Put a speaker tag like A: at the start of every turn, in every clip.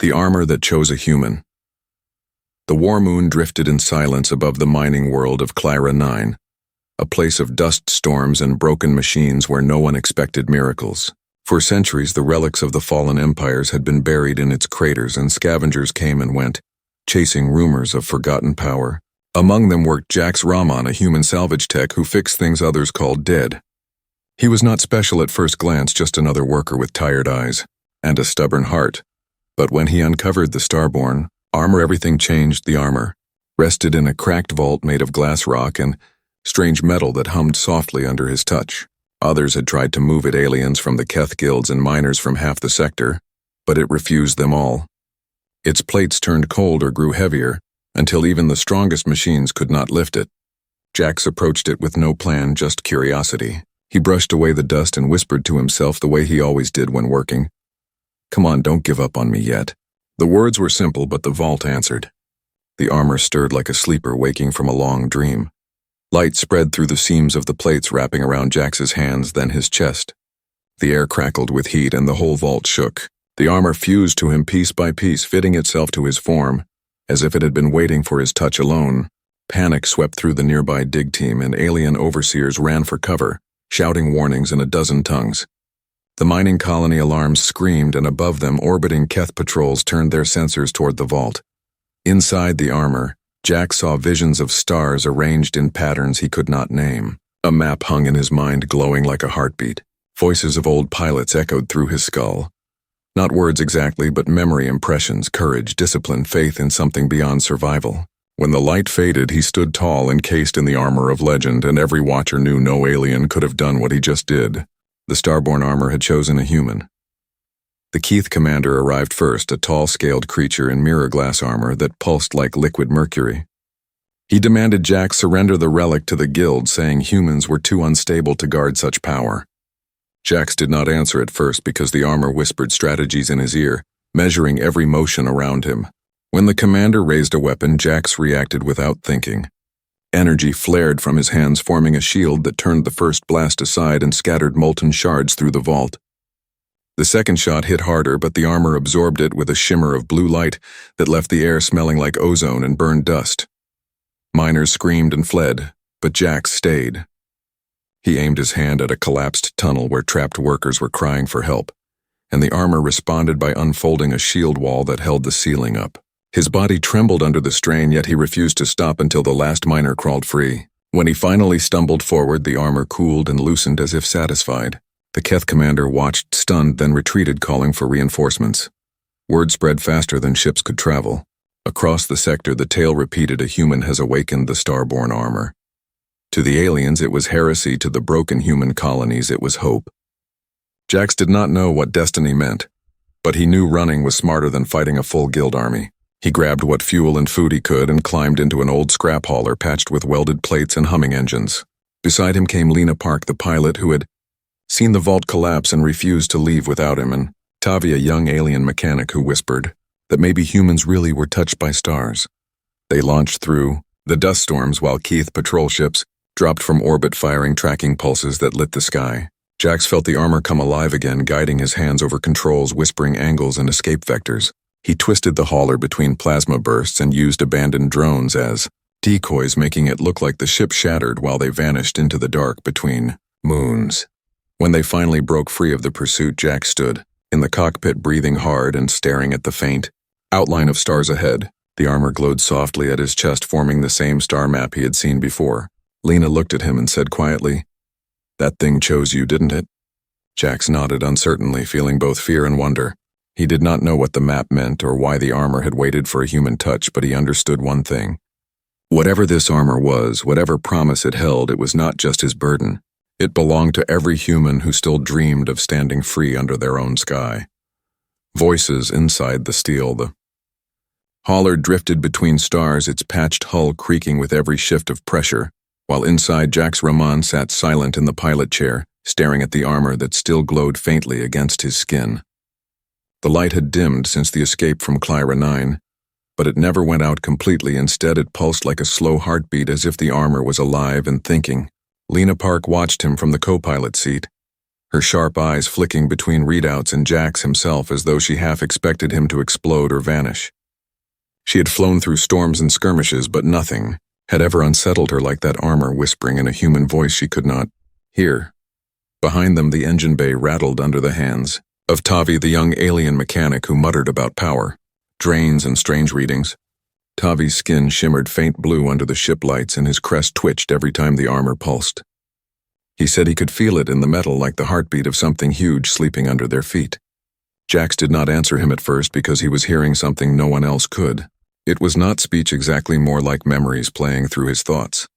A: The armor that chose a human. The war moon drifted in silence above the mining world of Clyra 9, a place of dust storms and broken machines where no one expected miracles. For centuries, the relics of the fallen empires had been buried in its craters, and scavengers came and went, chasing rumors of forgotten power. Among them worked Jax Rahman, a human salvage tech who fixed things others called dead. He was not special at first glance, just another worker with tired eyes and a stubborn heart. But when he uncovered the Starborn armor, everything changed. The armor rested in a cracked vault made of glass rock and strange metal that hummed softly under his touch. Others had tried to move it, aliens from the Keth guilds and miners from half the sector, but it refused them all. Its plates turned cold or grew heavier, until even the strongest machines could not lift it. Jax approached it with no plan, just curiosity. He brushed away the dust and whispered to himself the way he always did when working. "Come on, don't give up on me yet." The words were simple, but the vault answered. The armor stirred like a sleeper waking from a long dream. Light spread through the seams of the plates, wrapping around Jax's hands, then his chest. The air crackled with heat and the whole vault shook. The armor fused to him piece by piece, fitting itself to his form, as if it had been waiting for his touch alone. Panic swept through the nearby dig team, and alien overseers ran for cover, shouting warnings in a dozen tongues. The mining colony alarms screamed, and above them, orbiting Keth patrols turned their sensors toward the vault. Inside the armor, Jax saw visions of stars arranged in patterns he could not name. A map hung in his mind, glowing like a heartbeat. Voices of old pilots echoed through his skull. Not words exactly, but memory impressions, courage, discipline, faith in something beyond survival. When the light faded, he stood tall, encased in the armor of legend, and every watcher knew no alien could have done what he just did. The Starborn armor had chosen a human. The Keth commander arrived first, a tall, scaled creature in mirror glass armor that pulsed like liquid mercury. He demanded Jax surrender the relic to the guild, saying humans were too unstable to guard such power. Jax did not answer at first because the armor whispered strategies in his ear, measuring every motion around him. When the commander raised a weapon, Jax reacted without thinking. Energy flared from his hands, forming a shield that turned the first blast aside and scattered molten shards through the vault. The second shot hit harder, but the armor absorbed it with a shimmer of blue light that left the air smelling like ozone and burned dust. Miners screamed and fled, but Jax stayed. He aimed his hand at a collapsed tunnel where trapped workers were crying for help, and the armor responded by unfolding a shield wall that held the ceiling up. His body trembled under the strain, yet he refused to stop until the last miner crawled free. When he finally stumbled forward, the armor cooled and loosened as if satisfied. The Keth commander watched, stunned, then retreated, calling for reinforcements. Word spread faster than ships could travel. Across the sector, the tale repeated: a human has awakened the Starborn armor. To the aliens, it was heresy. To the broken human colonies, it was hope. Jax did not know what destiny meant, but he knew running was smarter than fighting a full guild army. He grabbed what fuel and food he could and climbed into an old scrap hauler patched with welded plates and humming engines. Beside him came Lena Park, the pilot who had seen the vault collapse and refused to leave without him, and Tavi, a young alien mechanic who whispered that maybe humans really were touched by stars. They launched through the dust storms while Keth patrol ships dropped from orbit, firing tracking pulses that lit the sky. Jax felt the armor come alive again, guiding his hands over controls, whispering angles and escape vectors. He twisted the hauler between plasma bursts and used abandoned drones as decoys, making it look like the ship shattered while they vanished into the dark between moons. When they finally broke free of the pursuit, Jax stood in the cockpit, breathing hard and staring at the faint outline of stars ahead. The armor glowed softly at his chest, forming the same star map he had seen before. Lena looked at him and said quietly, "That thing chose you, didn't it?" Jax nodded uncertainly, feeling both fear and wonder. He did not know what the map meant or why the armor had waited for a human touch, but he understood one thing. Whatever this armor was, whatever promise it held, it was not just his burden. It belonged to every human who still dreamed of standing free under their own sky. Voices inside the steel. The hauler drifted between stars, its patched hull creaking with every shift of pressure, while inside, Jax Rahman sat silent in the pilot chair, staring at the armor that still glowed faintly against his skin. The light had dimmed since the escape from Clyra 9, but it never went out completely. Instead, it pulsed like a slow heartbeat, as if the armor was alive and thinking. Lena Park watched him from the co-pilot seat, her sharp eyes flicking between readouts and Jax himself as though she half expected him to explode or vanish. She had flown through storms and skirmishes, but nothing had ever unsettled her like that armor whispering in a human voice she could not hear. Behind them, the engine bay rattled under the hands of Tavi, the young alien mechanic who muttered about power, drains, and strange readings. Tavi's skin shimmered faint blue under the ship lights and his crest twitched every time the armor pulsed. He said he could feel it in the metal like the heartbeat of something huge sleeping under their feet. Jax did not answer him at first because he was hearing something no one else could. It was not speech exactly, more like memories playing through his thoughts.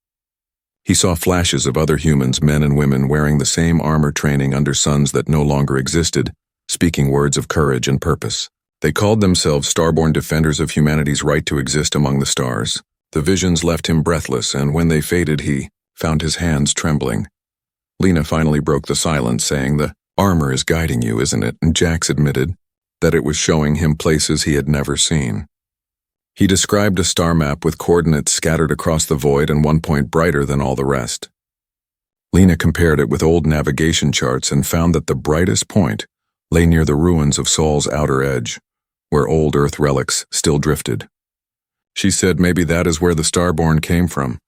A: He saw flashes of other humans, men and women, wearing the same armor, training under suns that no longer existed, speaking words of courage and purpose. They called themselves Starborn, defenders of humanity's right to exist among the stars. The visions left him breathless, and when they faded, he found his hands trembling. Lena finally broke the silence, saying, "The armor is guiding you, isn't it?" And Jax admitted that it was showing him places he had never seen. He described a star map with coordinates scattered across the void and one point brighter than all the rest. Lena compared it with old navigation charts and found that the brightest point lay near the ruins of Sol's outer edge, where old Earth relics still drifted. She said, "Maybe that is where the Starborn came from.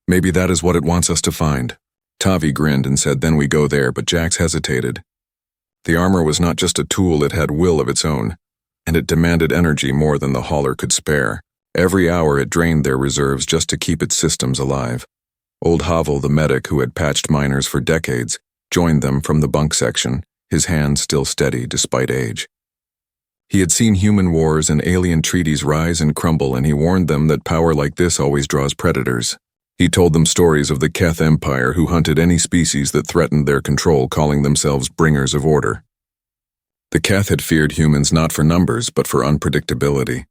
A: Maybe that is what it wants us to find." Tavi grinned and said, "Then we go there," but Jax hesitated. The armor was not just a tool, it had will of its own, and it demanded energy more than the hauler could spare. Every hour it drained their reserves just to keep its systems alive. Old Havel, the medic who had patched miners for decades, joined them from the bunk section, his hands still steady despite age. He had seen human wars and alien treaties rise and crumble, and he warned them that power like this always draws predators. He told them stories of the Keth Empire, who hunted any species that threatened their control, calling themselves bringers of order. The Keth had feared humans not for numbers, but for unpredictability.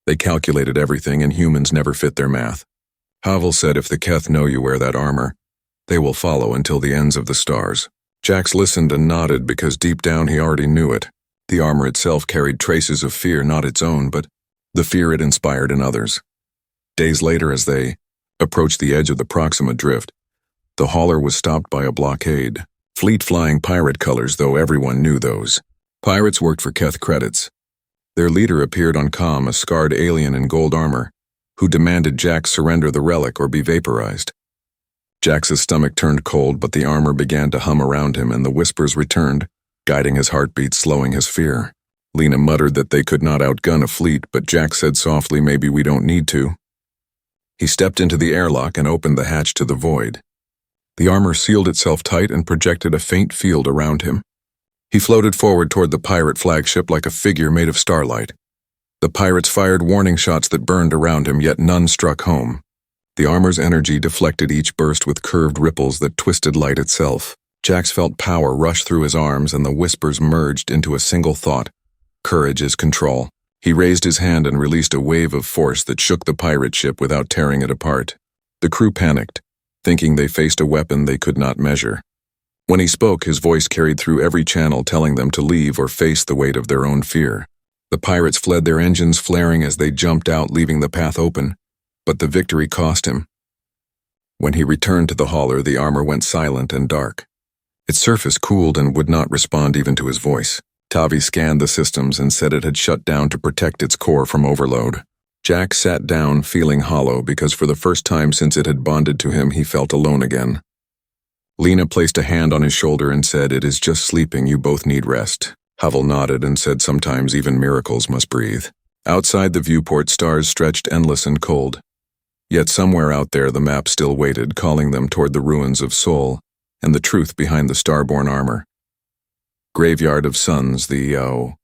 A: They calculated everything, and humans never fit their math. Havel said, "If the Keth know you wear that armor, they will follow until the ends of the stars." Jax listened and nodded because deep down he already knew it. The armor itself carried traces of fear, not its own, but the fear it inspired in others. Days later, as they approached the edge of the Proxima Drift, the hauler was stopped by a blockade. Fleet-flying pirate colors, though everyone knew those. Pirates worked for Keth credits. Their leader appeared on comm, a scarred alien in gold armor, who demanded Jax surrender the relic or be vaporized. Jax's stomach turned cold, but the armor began to hum around him, and the whispers returned, guiding his heartbeat, slowing his fear. Lena muttered that they could not outgun a fleet, but Jax said softly, "Maybe we don't need to." He stepped into the airlock and opened the hatch to the void. The armor sealed itself tight and projected a faint field around him. He floated forward toward the pirate flagship like a figure made of starlight. The pirates fired warning shots that burned around him, yet none struck home. The armor's energy deflected each burst with curved ripples that twisted light itself. Jax felt power rush through his arms, and the whispers merged into a single thought: courage is control. He raised his hand and released a wave of force that shook the pirate ship without tearing it apart. The crew panicked, thinking they faced a weapon they could not measure. When he spoke, his voice carried through every channel, telling them to leave or face the weight of their own fear. The pirates fled, their engines flaring as they jumped out, leaving the path open, but the victory cost him. When he returned to the hauler, the armor went silent and dark. Its surface cooled and would not respond even to his voice. Tavi scanned the systems and said it had shut down to protect its core from overload. Jax sat down, feeling hollow, because for the first time since it had bonded to him, he felt alone again. Lena placed a hand on his shoulder and said, "It is just sleeping, you both need rest." Havel nodded and said, "Sometimes even miracles must breathe." Outside the viewport, stars stretched endless and cold. Yet somewhere out there the map still waited, calling them toward the ruins of Sol and the truth behind the Starborn armor. Graveyard of Suns, the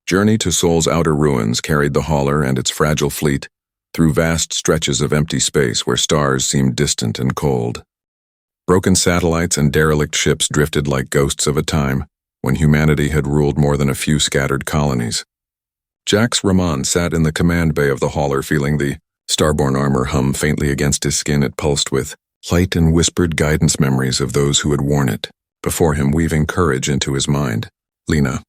A: journey to Sol's outer ruins carried the hauler and its fragile fleet through vast stretches of empty space where stars seemed distant and cold. Broken satellites and derelict ships drifted like ghosts of a time when humanity had ruled more than a few scattered colonies. Jax Rahman sat in the command bay of the hauler, feeling the Starborn armor hum faintly against his skin. It pulsed with light and whispered guidance memories of those who had worn it before him, weaving courage into his mind. Lena.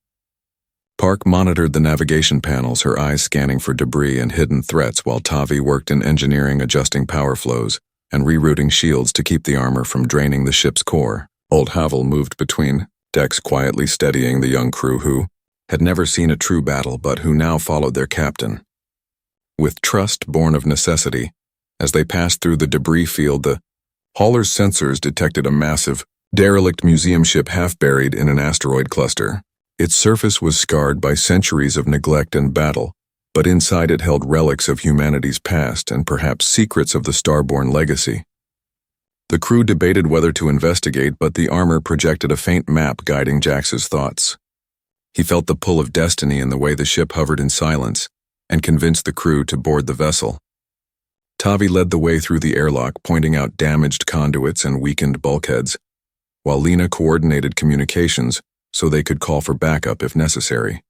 A: Park monitored the navigation panels, her eyes scanning for debris and hidden threats, while Tavi worked in engineering, adjusting power flows and rerouting shields to keep the armor from draining the ship's core. Old Havel moved between decks quietly steadying the young crew who had never seen a true battle but who now followed their captain. With trust born of necessity, as they passed through the debris field, the hauler's sensors detected a massive, derelict museum ship half buried in an asteroid cluster. Its surface was scarred by centuries of neglect and battle, but inside it held relics of humanity's past and perhaps secrets of the Starborn legacy. The crew debated whether to investigate, but the armor projected a faint map guiding Jax's thoughts. He felt the pull of destiny in the way the ship hovered in silence, and convinced the crew to board the vessel. Tavi led the way through the airlock, pointing out damaged conduits and weakened bulkheads, while Lena coordinated communications so they could call for backup if necessary.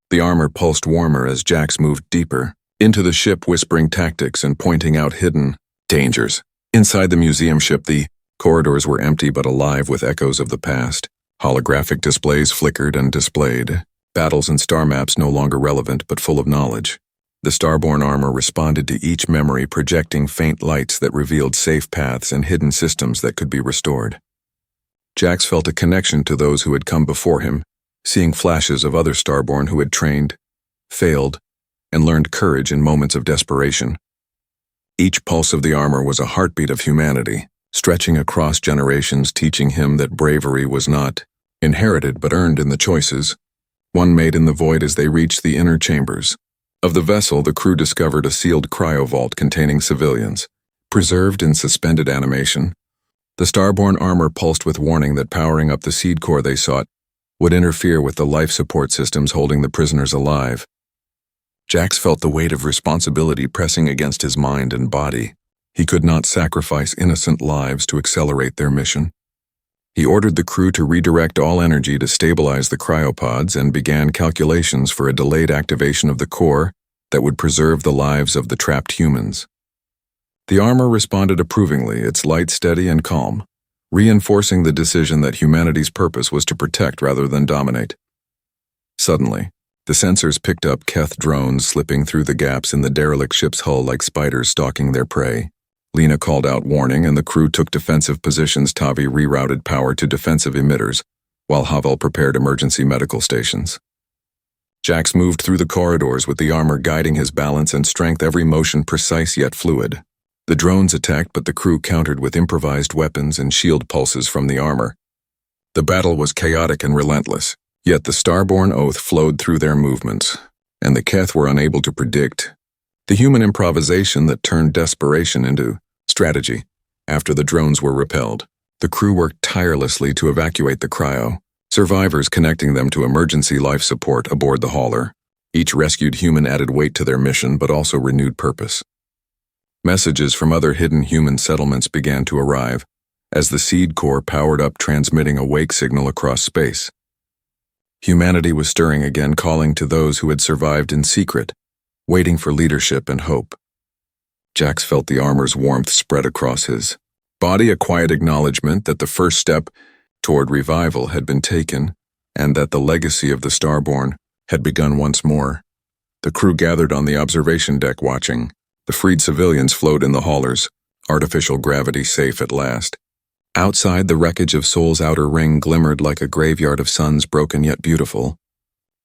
A: The armor pulsed warmer as Jax moved deeper into the ship, whispering tactics and pointing out hidden dangers. Inside the museum ship, the corridors were empty but alive with echoes of the past. Holographic displays flickered and displayed, battles and star maps no longer relevant but full of knowledge. The Starborn armor responded to each memory, projecting faint lights that revealed safe paths and hidden systems that could be restored. Jax felt a connection to those who had come before him, seeing flashes of other Starborn who had trained, failed, and learned courage in moments of desperation. Each pulse of the armor was a heartbeat of humanity, stretching across generations, teaching him that bravery was not inherited but earned in the choices one made in the void. As they reached the inner chambers of the vessel, the crew discovered a sealed cryovault containing civilians, preserved in suspended animation. The Starborn armor pulsed with warning that powering up the seed core they sought would interfere with the life support systems holding the prisoners alive. Jax felt the weight of responsibility pressing against his mind and body. He could not sacrifice innocent lives to accelerate their mission. He ordered the crew to redirect all energy to stabilize the cryopods and began calculations for a delayed activation of the core that would preserve the lives of the trapped humans. The armor responded approvingly, its light steady and calm, reinforcing the decision that humanity's purpose was to protect rather than dominate. Suddenly, the sensors picked up Keth drones slipping through the gaps in the derelict ship's hull like spiders stalking their prey. Lena called out warning, and the crew took defensive positions. Tavi rerouted power to defensive emitters, while Havel prepared emergency medical stations. Jax moved through the corridors with the armor guiding his balance and strength, every motion precise yet fluid. The drones attacked, but the crew countered with improvised weapons and shield pulses from the armor. The battle was chaotic and relentless, yet the Starborn oath flowed through their movements, and the Keth were unable to predict the human improvisation that turned desperation into strategy. After the drones were repelled, the crew worked tirelessly to evacuate the cryo, survivors connecting them to emergency life support aboard the hauler. Each rescued human added weight to their mission but also renewed purpose. Messages from other hidden human settlements began to arrive as the seed core powered up, transmitting a wake signal across space. Humanity was stirring again, calling to those who had survived in secret, waiting for leadership and hope. Jax felt the armor's warmth spread across his body, a quiet acknowledgement that the first step toward revival had been taken and that the legacy of the Starborn had begun once more. The crew gathered on the observation deck watching. The freed civilians flowed in the haulers, artificial gravity safe at last. Outside, the wreckage of Sol's outer ring glimmered like a graveyard of suns, broken yet beautiful.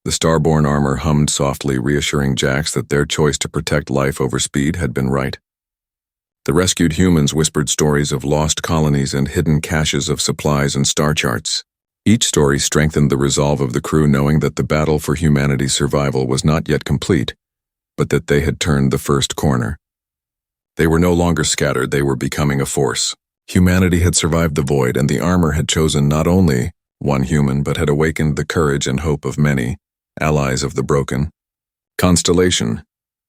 A: The Starborn armor hummed softly, reassuring Jax that their choice to protect life over speed had been right. The rescued humans whispered stories of lost colonies and hidden caches of supplies and star charts. Each story strengthened the resolve of the crew, knowing that the battle for humanity's survival was not yet complete, but that they had turned the first corner. They were no longer scattered, they were becoming a force. Humanity had survived the void, and the armor had chosen not only one human but had awakened the courage and hope of many, allies of the broken. Constellation.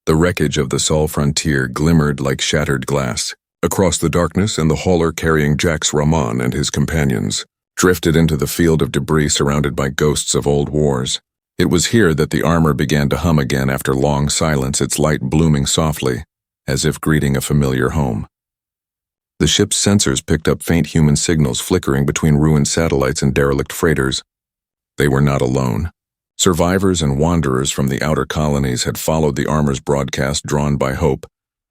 A: The wreckage of the Sol frontier glimmered like shattered glass. Across the darkness, and the hauler carrying Jax Rahman and his companions drifted into the field of debris surrounded by ghosts of old wars. It was here that the armor began to hum again after long silence, its light blooming softly, as if greeting a familiar home. The ship's sensors picked up faint human signals flickering between ruined satellites and derelict freighters. They were not alone. Survivors and wanderers from the outer colonies had followed the armor's broadcast, drawn by hope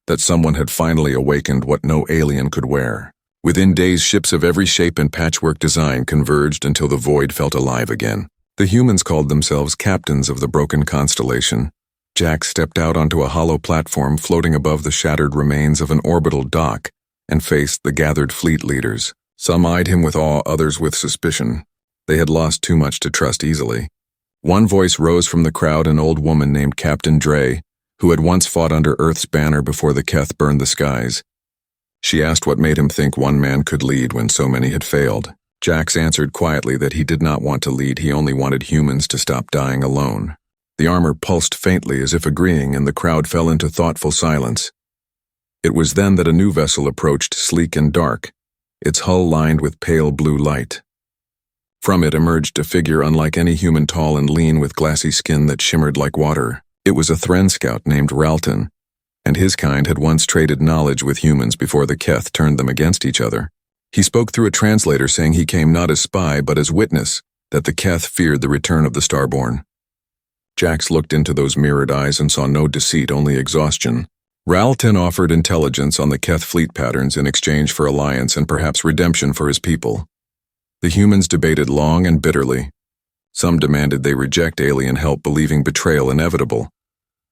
A: that someone had finally awakened what no alien could wear. Within days, ships of every shape and patchwork design converged until the void felt alive again. The humans called themselves captains of the broken constellation. Jack stepped out onto a hollow platform floating above the shattered remains of an orbital dock and faced the gathered fleet leaders. Some eyed him with awe, others with suspicion. They had lost too much to trust easily. One voice rose from the crowd, an old woman named Captain Dre, who had once fought under Earth's banner before the Keth burned the skies. She asked what made him think one man could lead when so many had failed. Jax answered quietly that he did not want to lead, he only wanted humans to stop dying alone. The armor pulsed faintly as if agreeing, and the crowd fell into thoughtful silence. It was then that a new vessel approached, sleek and dark, its hull lined with pale blue light. From it emerged a figure unlike any human, tall and lean with glassy skin that shimmered like water. It was a Thren scout named Ralton, and his kind had once traded knowledge with humans before the Keth turned them against each other. He spoke through a translator, saying he came not as spy but as witness that the Keth feared the return of the Starborn. Jax looked into those mirrored eyes and saw no deceit, only exhaustion. Ralton offered intelligence on the Keth fleet patterns in exchange for alliance and perhaps redemption for his people. The humans debated long and bitterly. Some demanded they reject alien help, believing betrayal inevitable.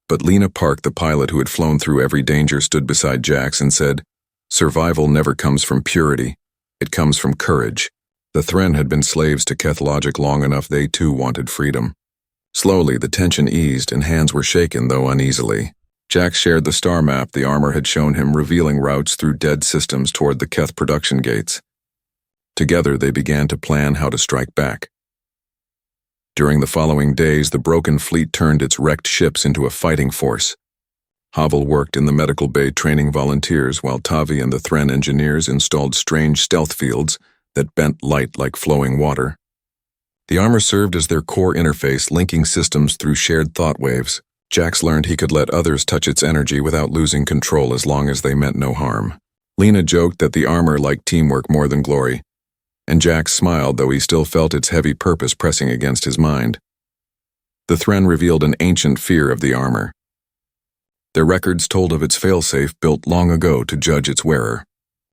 A: But Lena Park, the pilot who had flown through every danger, stood beside Jax and said, "Survival never comes from purity. It comes from courage." The Thren had been slaves to Keth logic long enough. They too wanted freedom. Slowly, the tension eased and hands were shaken, though uneasily. Jax shared the star map the armor had shown him, revealing routes through dead systems toward the Keth production gates. Together, they began to plan how to strike back. During the following days, the broken fleet turned its wrecked ships into a fighting force. Havel worked in the medical bay training volunteers, while Tavi and the Thren engineers installed strange stealth fields that bent light like flowing water. The armor served as their core interface, linking systems through shared thought waves. Jax learned he could let others touch its energy without losing control as long as they meant no harm. Lena joked that the armor liked teamwork more than glory, and Jax smiled, though he still felt its heavy purpose pressing against his mind. The Thren revealed an ancient fear of the armor. Their records told of its failsafe built long ago to judge its wearer.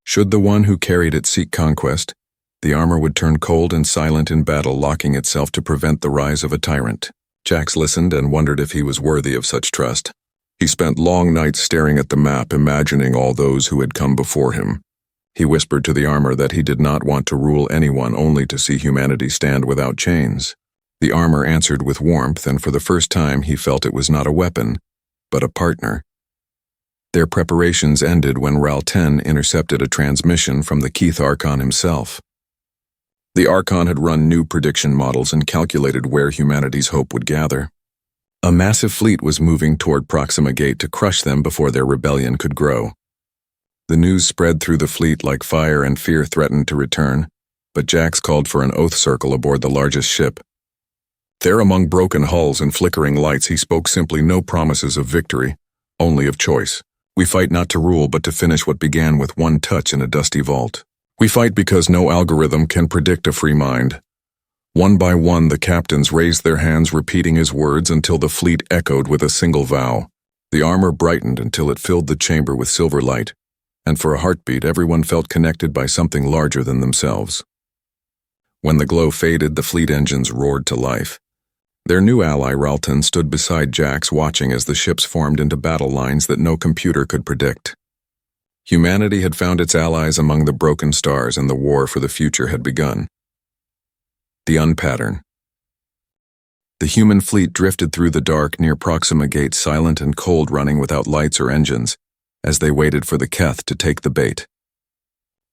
A: Should the one who carried it seek conquest, the armor would turn cold and silent in battle, locking itself to prevent the rise of a tyrant. Jax listened and wondered if he was worthy of such trust. He spent long nights staring at the map, imagining all those who had come before him. He whispered to the armor that he did not want to rule anyone, only to see humanity stand without chains. The armor answered with warmth, and for the first time he felt it was not a weapon, but a partner. Their preparations ended when Ralton intercepted a transmission from the Keith Archon himself. The Archon had run new prediction models and calculated where humanity's hope would gather. A massive fleet was moving toward Proxima Gate to crush them before their rebellion could grow. The news spread through the fleet like fire, and fear threatened to return, but Jax called for an oath circle aboard the largest ship. There, among broken hulls and flickering lights, he spoke simply, no promises of victory, only of choice. We fight not to rule, but to finish what began with one touch in a dusty vault. We fight because no algorithm can predict a free mind. One by one, the captains raised their hands, repeating his words until the fleet echoed with a single vow. The armor brightened until it filled the chamber with silver light, and for a heartbeat, everyone felt connected by something larger than themselves. When the glow faded, the fleet engines roared to life. Their new ally, Ralton, stood beside Jax, watching as the ships formed into battle lines that no computer could predict. Humanity had found its allies among the broken stars, and the war for the future had begun. The Unpattern. The human fleet drifted through the dark near Proxima Gate, silent and cold, running without lights or engines, as they waited for the Keth to take the bait.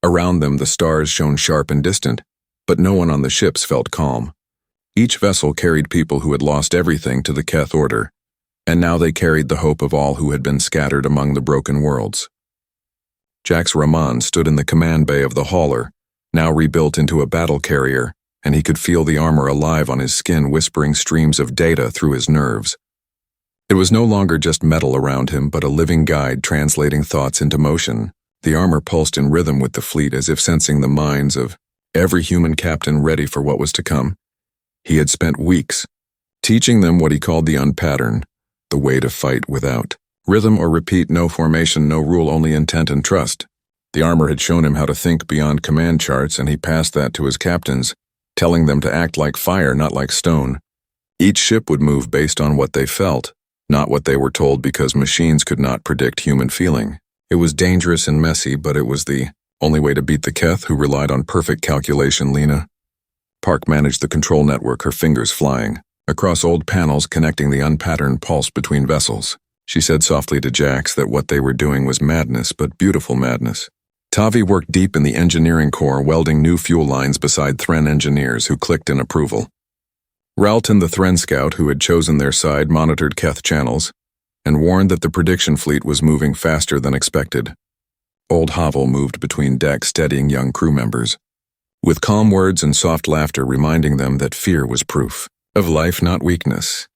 A: Around them, the stars shone sharp and distant, but no one on the ships felt calm. Each vessel carried people who had lost everything to the Keth order, and now they carried the hope of all who had been scattered among the broken worlds. Jax Rahman stood in the command bay of the hauler, now rebuilt into a battle carrier, and he could feel the armor alive on his skin, whispering streams of data through his nerves. It was no longer just metal around him, but a living guide translating thoughts into motion. The armor pulsed in rhythm with the fleet, as if sensing the minds of every human captain, ready for what was to come. He had spent weeks teaching them what he called the Unpattern, the way to fight without rhythm or repeat, no formation, no rule, only intent and trust. The armor had shown him how to think beyond command charts, and he passed that to his captains, telling them to act like fire, not like stone. Each ship would move based on what they felt, not what they were told, because machines could not predict human feeling. It was dangerous and messy, but it was the only way to beat the Keth, who relied on perfect calculation. Lena Park managed the control network, her fingers flying across old panels connecting the unpatterned pulse between vessels. She said softly to Jax that what they were doing was madness, but beautiful madness. Tavi worked deep in the engineering core, welding new fuel lines beside Thren engineers who clicked in approval. Ralton, the Thren scout who had chosen their side, monitored Keth channels and warned that the prediction fleet was moving faster than expected. Old Havel moved between decks, steadying young crew members, with calm words and soft laughter reminding them that fear was proof of life, not weakness.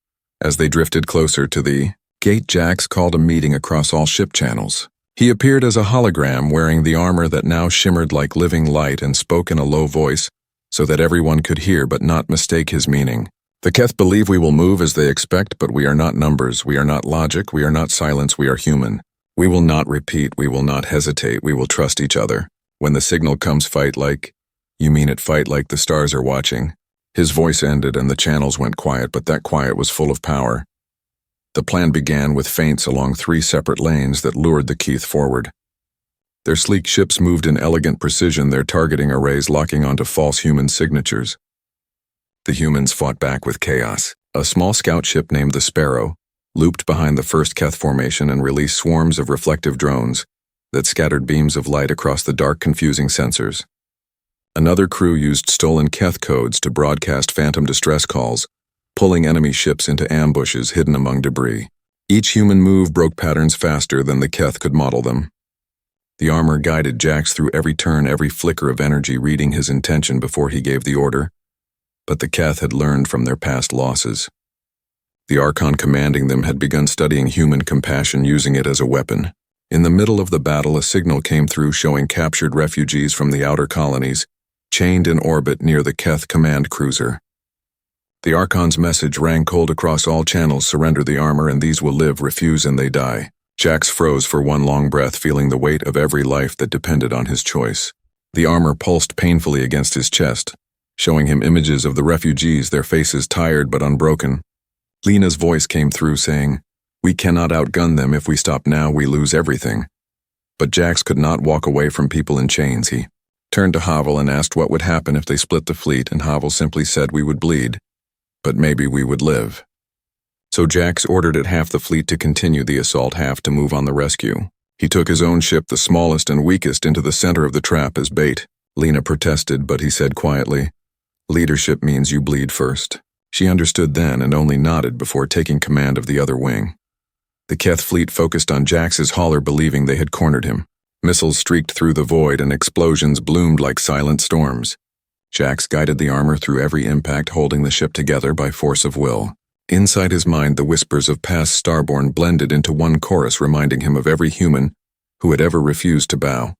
A: As they drifted closer to the gate, Jax called a meeting across all ship channels. He appeared as a hologram, wearing the armor that now shimmered like living light, and spoke in a low voice so that everyone could hear but not mistake his meaning. The Keth believe we will move as they expect, but we are not numbers, we are not logic, we are not silence, we are human. We will not repeat, we will not hesitate, we will trust each other. When the signal comes, fight like, you mean it, fight like the stars are watching. His voice ended and the channels went quiet, but that quiet was full of power. The plan began with feints along 3 separate lanes that lured the Keth forward. Their sleek ships moved in elegant precision, their targeting arrays locking onto false human signatures. The humans fought back with chaos. A small scout ship named the Sparrow looped behind the first Keth formation and released swarms of reflective drones that scattered beams of light across the dark, confusing sensors. Another crew used stolen Keth codes to broadcast phantom distress calls, pulling enemy ships into ambushes hidden among debris. Each human move broke patterns faster than the Keth could model them. The armor guided Jax through every turn, every flicker of energy, reading his intention before he gave the order. But the Keth had learned from their past losses. The Archon commanding them had begun studying human compassion, using it as a weapon. In the middle of the battle, a signal came through showing captured refugees from the outer colonies, chained in orbit near the Keth command cruiser. The Archon's message rang cold across all channels: surrender the armor and these will live, refuse and they die. Jax froze for one long breath, feeling the weight of every life that depended on his choice. The armor pulsed painfully against his chest, showing him images of the refugees, their faces tired but unbroken. Lena's voice came through saying, "We cannot outgun them. If we stop now, we lose everything." But Jax could not walk away from people in chains. He turned to Havel and asked what would happen if they split the fleet, and Havel simply said, "We would bleed, but maybe we would live." So Jax ordered at half the fleet to continue the assault, half to move on the rescue. He took his own ship, the smallest and weakest, into the center of the trap as bait. Lena protested, but he said quietly, "Leadership means you bleed first." She understood then and only nodded before taking command of the other wing. The Keth fleet focused on Jax's hauler, believing they had cornered him. Missiles streaked through the void and explosions bloomed like silent storms. Jax guided the armor through every impact, holding the ship together by force of will. Inside his mind, the whispers of past Starborn blended into one chorus, reminding him of every human who had ever refused to bow.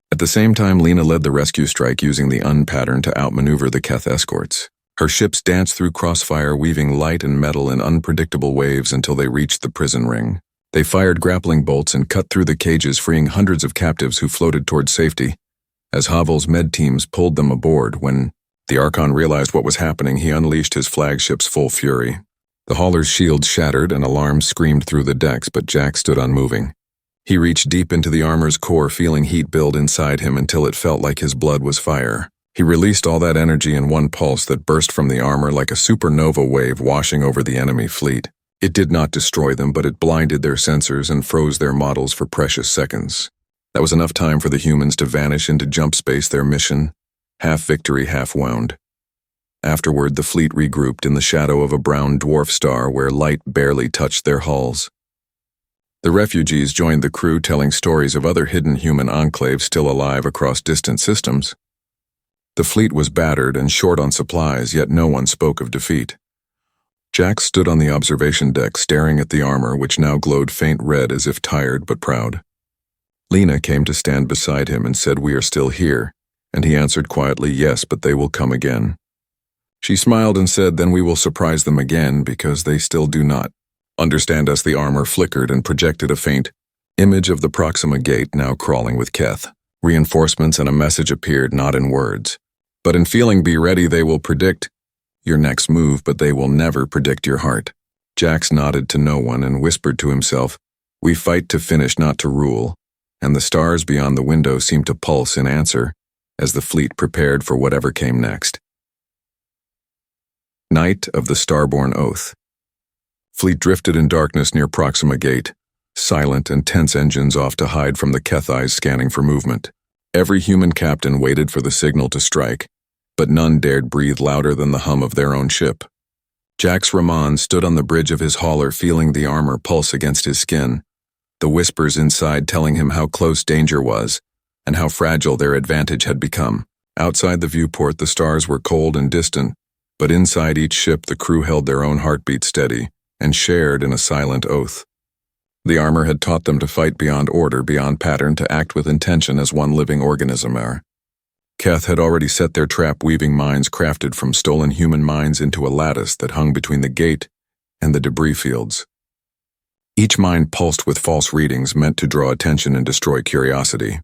A: At the same time, Lena led the rescue strike, using the unpattern to outmaneuver the Keth escorts. Her ships danced through crossfire, weaving light and metal in unpredictable waves until they reached the prison ring. They fired grappling bolts and cut through the cages, freeing hundreds of captives who floated toward safety. As Havel's med teams pulled them aboard, when the Archon realized what was happening, he unleashed his flagship's full fury. The hauler's shields shattered and alarms screamed through the decks, but Jax stood unmoving. He reached deep into the armor's core, feeling heat build inside him until it felt like his blood was fire. He released all that energy in one pulse that burst from the armor like a supernova wave washing over the enemy fleet. It did not destroy them, but it blinded their sensors and froze their models for precious seconds. That was enough time for the humans to vanish into jump space, their mission, half victory, half wound. Afterward, the fleet regrouped in the shadow of a brown dwarf star where light barely touched their hulls. The refugees joined the crew, telling stories of other hidden human enclaves still alive across distant systems. The fleet was battered and short on supplies, yet no one spoke of defeat. Jax stood on the observation deck, staring at the armor, which now glowed faint red, as if tired but proud. Lena came to stand beside him and said, "We are still here," and he answered quietly, "Yes, but they will come again." She smiled and said, "Then we will surprise them again, because they still do not understand us." The armor flickered and projected a faint Image of the Proxima Gate now crawling with Keth. Reinforcements and a message appeared, not in words. But in feeling, be ready, they will predict your next move, but they will never predict your heart. Jax nodded to no one and whispered to himself, we fight to finish, not to rule. And the stars beyond the window seemed to pulse in answer as the fleet prepared for whatever came next. Night of the Starborn Oath. Fleet drifted in darkness near Proxima Gate, silent and tense, engines off to hide from the Keth eyes scanning for movement. Every human captain waited for the signal to strike, but none dared breathe louder than the hum of their own ship. Jax Rahman stood on the bridge of his hauler, feeling the armor pulse against his skin, the whispers inside telling him how close danger was and how fragile their advantage had become. Outside the viewport, the stars were cold and distant, but inside each ship the crew held their own heartbeat steady and shared in a silent oath. The armor had taught them to fight beyond order, beyond pattern, to act with intention as one living organism. Keth had already set their trap, weaving mines crafted from stolen human minds into a lattice that hung between the gate and the debris fields. Each mine pulsed with false readings meant to draw attention and destroy curiosity.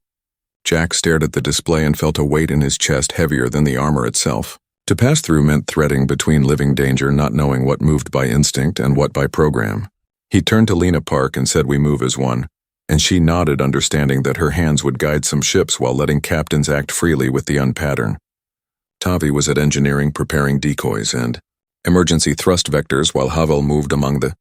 A: Jack stared at the display and felt a weight in his chest heavier than the armor itself. To pass through meant threading between living danger, not knowing what moved by instinct and what by program. He turned to Lena Park and said, we move as one, and she nodded, understanding that her hands would guide some ships while letting captains act freely with the unpattern. Tavi was at engineering, preparing decoys and emergency thrust vectors, while Havel moved among the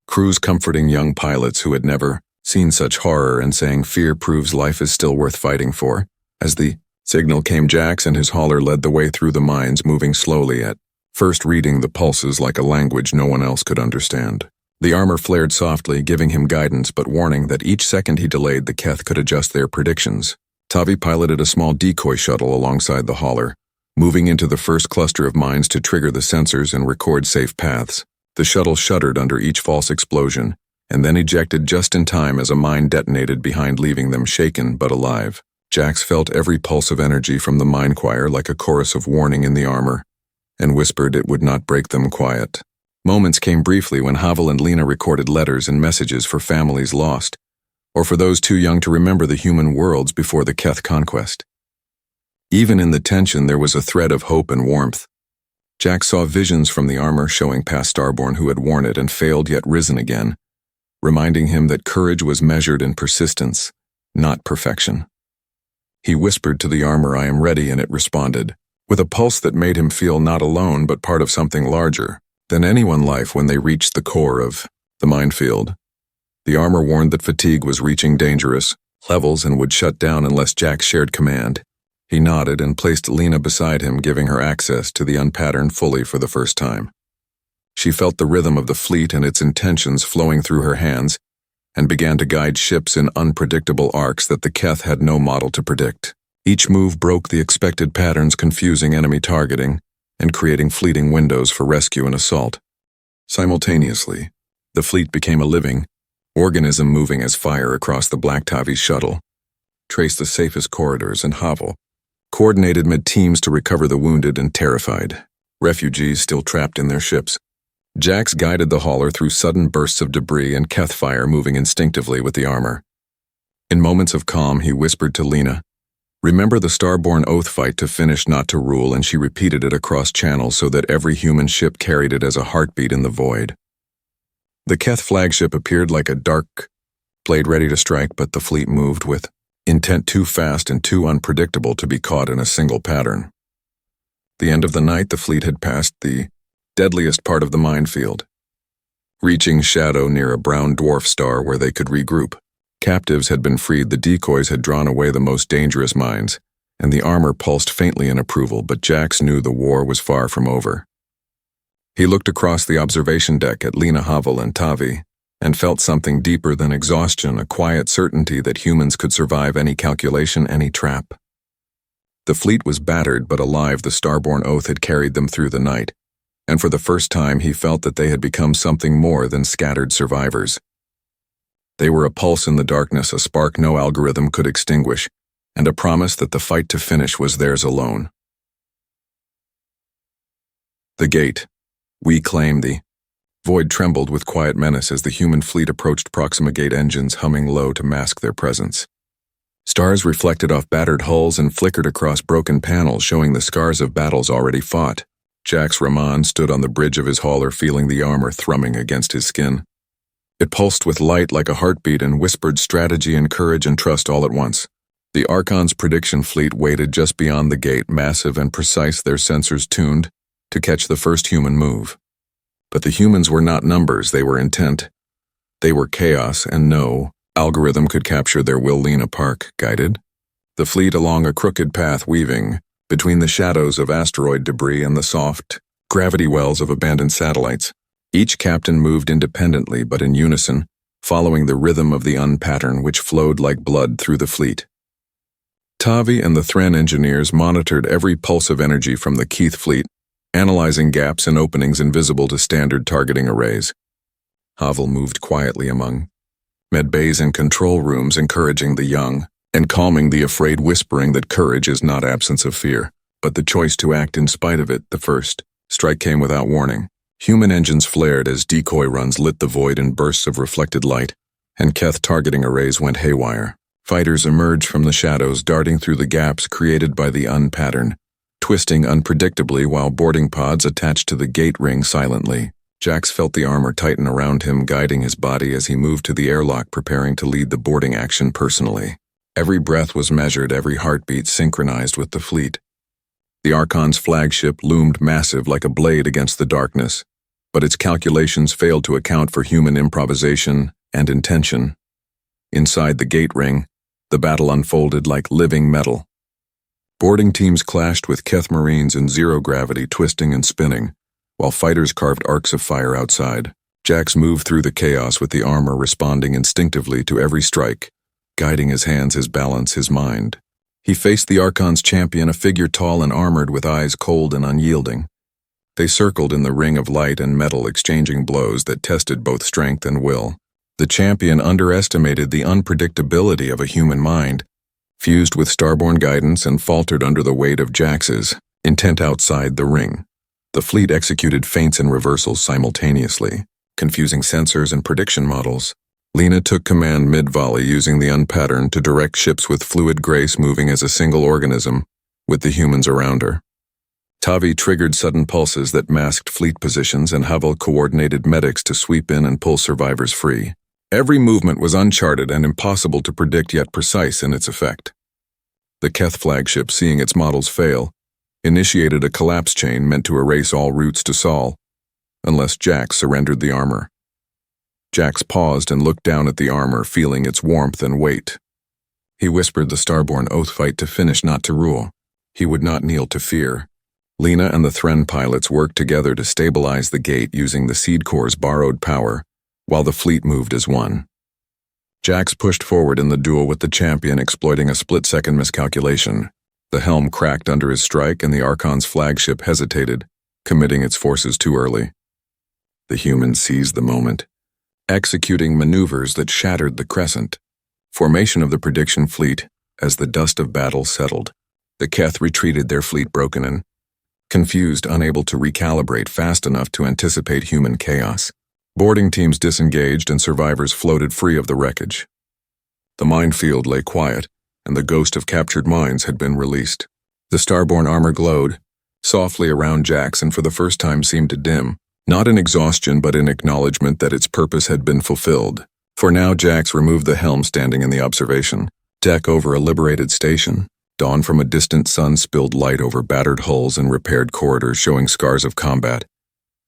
A: crews, comforting young pilots who had never seen such horror and saying fear proves life is still worth fighting for. As the signal came, Jax and his hauler led the way through the mines, moving slowly, at first reading the pulses like a language no one else could understand. The armor flared softly, giving him guidance but warning that each second he delayed, the Keth could adjust their predictions. Tavi piloted a small decoy shuttle alongside the hauler, moving into the first cluster of mines to trigger the sensors and record safe paths. The shuttle shuddered under each false explosion, and then ejected just in time as a mine detonated behind, leaving them shaken but alive. Jax felt every pulse of energy from the mine choir like a chorus of warning in the armor, and whispered it would not break them quiet. Moments came briefly when Havel and Lena recorded letters and messages for families lost, or for those too young to remember the human worlds before the Keth conquest. Even in the tension there was a thread of hope and warmth. Jax saw visions from the armor showing past Starborn who had worn it and failed yet risen again, reminding him that courage was measured in persistence, not perfection. He whispered to the armor, I am ready, and it responded, with a pulse that made him feel not alone but part of something larger than anyone life. When they reached the core of the minefield, the armor warned that fatigue was reaching dangerous levels and would shut down unless Jax shared command. He nodded and placed Lena beside him, giving her access to the unpatterned fully for the first time. She felt the rhythm of the fleet and its intentions flowing through her hands, and began to guide ships in unpredictable arcs that the Keth had no model to predict. Each move broke the expected patterns, confusing enemy targeting and creating fleeting windows for rescue and assault. Simultaneously, the fleet became a living organism, moving as fire across the Black Tavi shuttle traced the safest corridors, and Havel coordinated mid-teams to recover the wounded and terrified refugees still trapped in their ships. Jax guided the hauler through sudden bursts of debris and Keth fire, moving instinctively with the armor. In moments of calm, he whispered to Lena, remember the Starborn Oath, fight to finish, not to rule, and she repeated it across channels so that every human ship carried it as a heartbeat in the void. The Keth flagship appeared like a dark blade ready to strike, but the fleet moved with intent too fast and too unpredictable to be caught in a single pattern. The end of the night, the fleet had passed the deadliest part of the minefield, reaching shadow near a brown dwarf star where they could regroup. Captives had been freed, the decoys had drawn away the most dangerous mines, and the armor pulsed faintly in approval, but Jax knew the war was far from over. He looked across the observation deck at Lena, Havel, and Tavi, and felt something deeper than exhaustion, a quiet certainty that humans could survive any calculation, any trap. The fleet was battered but alive. The Starborn Oath had carried them through the night, and for the first time he felt that they had become something more than scattered survivors. They were a pulse in the darkness, a spark no algorithm could extinguish, and a promise that the fight to finish was theirs alone. The gate. We claim the Void trembled with quiet menace as the human fleet approached Proxima Gate engines humming low to mask their presence. Stars reflected off battered hulls and flickered across broken panels, showing the scars of battles already fought. Jax Rahman stood on the bridge of his hauler, feeling the armor thrumming against his skin. It pulsed with light like a heartbeat and whispered strategy and courage and trust all at once. The Archon's prediction fleet waited just beyond the gate, massive and precise, their sensors tuned to catch the first human move. But the humans were not numbers, they were intent. They were chaos, and no algorithm could capture their will. Lena Park guided the fleet along a crooked path, weaving between the shadows of asteroid debris and the soft gravity wells of abandoned satellites. Each captain moved independently but in unison, following the rhythm of the unpattern which flowed like blood through the fleet. Tavi and the Thren engineers monitored every pulse of energy from the Keith fleet, analyzing gaps and openings invisible to standard targeting arrays. Havel moved quietly among medbays and control rooms, encouraging the young and calming the afraid, whispering that courage is not absence of fear, but the choice to act in spite of it. The first strike came without warning. Human engines flared as decoy runs lit the void in bursts of reflected light, and Keth targeting arrays went haywire. Fighters emerged from the shadows, darting through the gaps created by the unpattern, twisting unpredictably while boarding pods attached to the gate ring silently. Jax felt the armor tighten around him, guiding his body as he moved to the airlock, preparing to lead the boarding action personally. Every breath was measured, every heartbeat synchronized with the fleet. The Archon's flagship loomed massive like a blade against the darkness, but its calculations failed to account for human improvisation and intention. Inside the gate ring, the battle unfolded like living metal. Boarding teams clashed with Keth Marines in zero gravity, twisting and spinning, while fighters carved arcs of fire outside. Jax moved through the chaos with the armor responding instinctively to every strike, guiding his hands, his balance, his mind. He faced the Archon's champion, a figure tall and armored with eyes cold and unyielding. They circled in the ring of light and metal, exchanging blows that tested both strength and will. The champion underestimated the unpredictability of a human mind, fused with Starborn guidance, and faltered under the weight of Jax's intent outside the ring. The fleet executed feints and reversals simultaneously, confusing sensors and prediction models. Lena took command mid-volley, using the unpattern to direct ships with fluid grace, moving as a single organism, with the humans around her. Tavi triggered sudden pulses that masked fleet positions, and Havel coordinated medics to sweep in and pull survivors free. Every movement was uncharted and impossible to predict, yet precise in its effect. The Keth flagship, seeing its models fail, initiated a collapse chain meant to erase all routes to Sol, unless Jax surrendered the armor. Jax paused and looked down at the armor, feeling its warmth and weight. He whispered the Starborn oath: fight to finish, not to rule. He would not kneel to fear. Lena and the Thren pilots worked together to stabilize the gate using the Seed Corps' borrowed power, while the fleet moved as one. Jax pushed forward in the duel with the champion, exploiting a split-second miscalculation. The helm cracked under his strike, and the Archon's flagship hesitated, committing its forces too early. The humans seized the moment, executing maneuvers that shattered the crescent formation of the prediction fleet. As the dust of battle settled, the Keth retreated, their fleet broken and confused, unable to recalibrate fast enough to anticipate human chaos. Boarding teams disengaged and survivors floated free of the wreckage. The minefield lay quiet, and the ghost of captured mines had been released. The Starborn armor glowed softly around Jax, and for the first time seemed to dim, not in exhaustion but in acknowledgement that its purpose had been fulfilled. For now, Jax removed the helm, standing in the observation deck over a liberated station. Dawn from a distant sun spilled light over battered hulls and repaired corridors, showing scars of combat,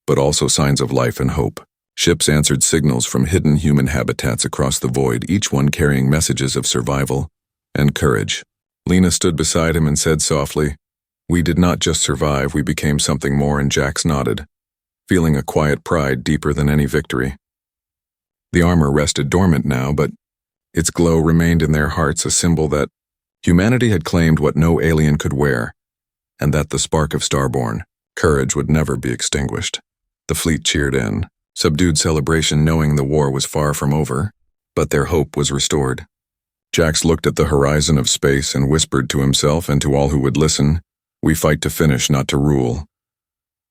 A: but also signs of life and hope. Ships answered signals from hidden human habitats across the void, each one carrying messages of survival and courage. Lena stood beside him and said softly, "We did not just survive, we became something more," and Jax nodded, feeling a quiet pride deeper than any victory. The armor rested dormant now, but its glow remained in their hearts, a symbol that humanity had claimed what no alien could wear, and that the spark of Starborn courage would never be extinguished. The fleet cheered in subdued celebration, knowing the war was far from over, but their hope was restored. Jax looked at the horizon of space and whispered to himself and to all who would listen, "We fight to finish, not to rule."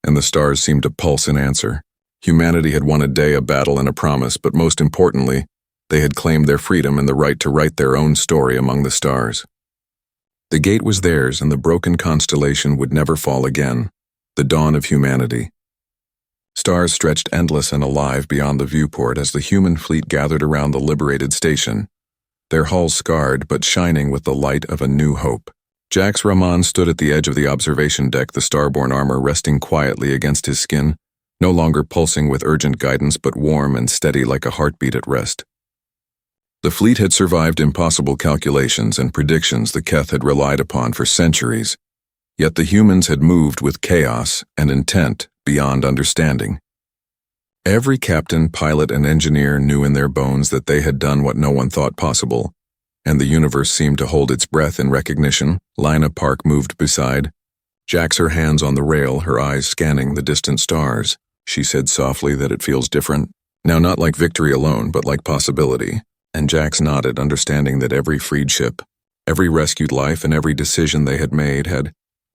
A: And the stars seemed to pulse in answer. Humanity had won a day, a battle, and a promise, but most importantly, they had claimed their freedom and the right to write their own story among the stars. The gate was theirs, and the broken constellation would never fall again. The dawn of humanity. Stars stretched endless and alive beyond the viewport as the human fleet gathered around the liberated station, their hulls scarred but shining with the light of a new hope. Jax Rahman stood at the edge of the observation deck, the starborn armor resting quietly against his skin, no longer pulsing with urgent guidance but warm and steady like a heartbeat at rest. The fleet had survived impossible calculations and predictions the Keth had relied upon for centuries, yet the humans had moved with chaos and intent beyond understanding. Every captain, pilot, and engineer knew in their bones that they had done what no one thought possible, and the universe seemed to hold its breath in recognition. Lina Park moved beside. Jax, her hands on the rail, her eyes scanning the distant stars. She said softly that it feels different. Now not like victory alone, but like possibility. And Jax nodded, understanding that every freed ship, every rescued life, and every decision they had made had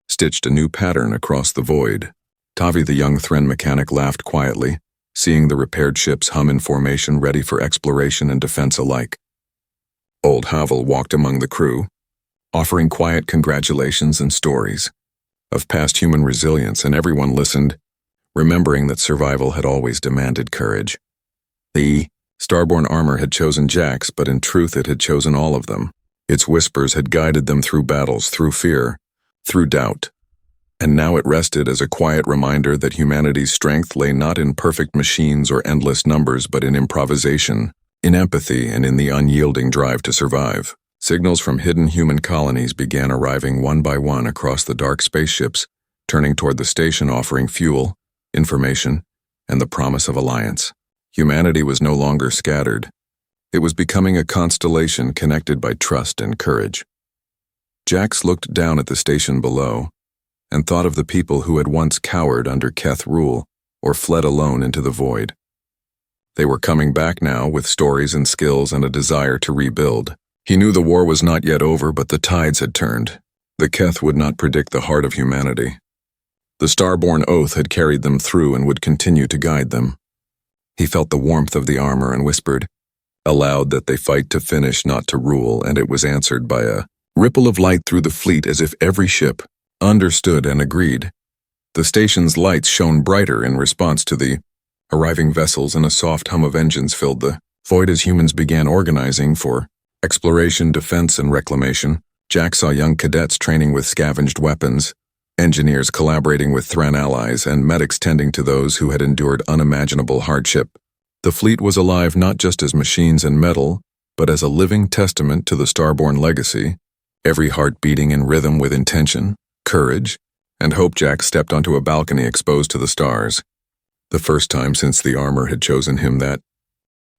A: stitched a new pattern across the void. Tavi, the young Thren mechanic, laughed quietly, seeing the repaired ships hum in formation, ready for exploration and defense alike. Old Havel walked among the crew, offering quiet congratulations and stories of past human resilience, and everyone listened, remembering that survival had always demanded courage. The Starborn armor had chosen Jax, but in truth it had chosen all of them. Its whispers had guided them through battles, through fear, through doubt. And now it rested as a quiet reminder that humanity's strength lay not in perfect machines or endless numbers, but in improvisation, in empathy, and in the unyielding drive to survive. Signals from hidden human colonies began arriving one by one across the dark spaceships, turning toward the station, offering fuel, information, and the promise of alliance. Humanity was no longer scattered. It was becoming a constellation connected by trust and courage. Jax looked down at the station below and thought of the people who had once cowered under Keth rule or fled alone into the void. They were coming back now with stories and skills and a desire to rebuild. He knew the war was not yet over, but the tides had turned. The Keth would not predict the heart of humanity. The Starborn oath had carried them through and would continue to guide them. He felt the warmth of the armor and whispered aloud that they fight to finish, not to rule, and it was answered by a ripple of light through the fleet, as if every ship understood and agreed. The station's lights shone brighter in response to the arriving vessels, and a soft hum of engines filled the void as humans began organizing for exploration, defense, and reclamation. Jack saw young cadets training with scavenged weapons, engineers collaborating with Thren allies, and medics tending to those who had endured unimaginable hardship. The fleet was alive not just as machines and metal, but as a living testament to the Starborn legacy, every heart beating in rhythm with intention, courage, and hope. Jack stepped onto a balcony exposed to the stars. The first time since the armor had chosen him that.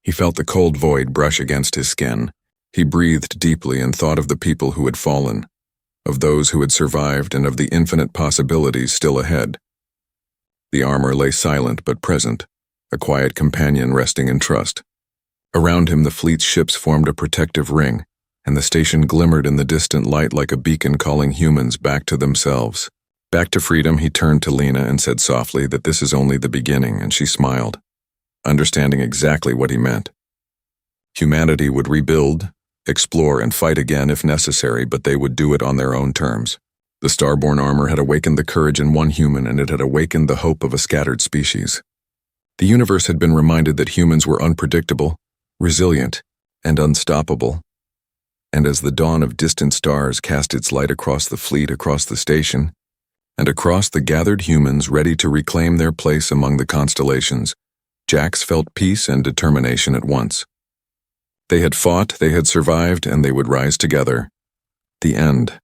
A: He felt the cold void brush against his skin. He breathed deeply and thought of the people who had fallen, of those who had survived, and of the infinite possibilities still ahead. The armor lay silent but present, a quiet companion resting in trust. Around him the fleet's ships formed a protective ring, and the station glimmered in the distant light like a beacon calling humans back to themselves. Back to freedom. He turned to Lina and said softly that this is only the beginning, and she smiled, understanding exactly what he meant. Humanity would rebuild, explore, and fight again if necessary, but they would do it on their own terms. The Starborn armor had awakened the courage in one human, and it had awakened the hope of a scattered species. The universe had been reminded that humans were unpredictable, resilient, and unstoppable. And as the dawn of distant stars cast its light across the fleet, across the station, and across the gathered humans ready to reclaim their place among the constellations, Jax felt peace and determination at once. They had fought, they had survived, and they would rise together. The end.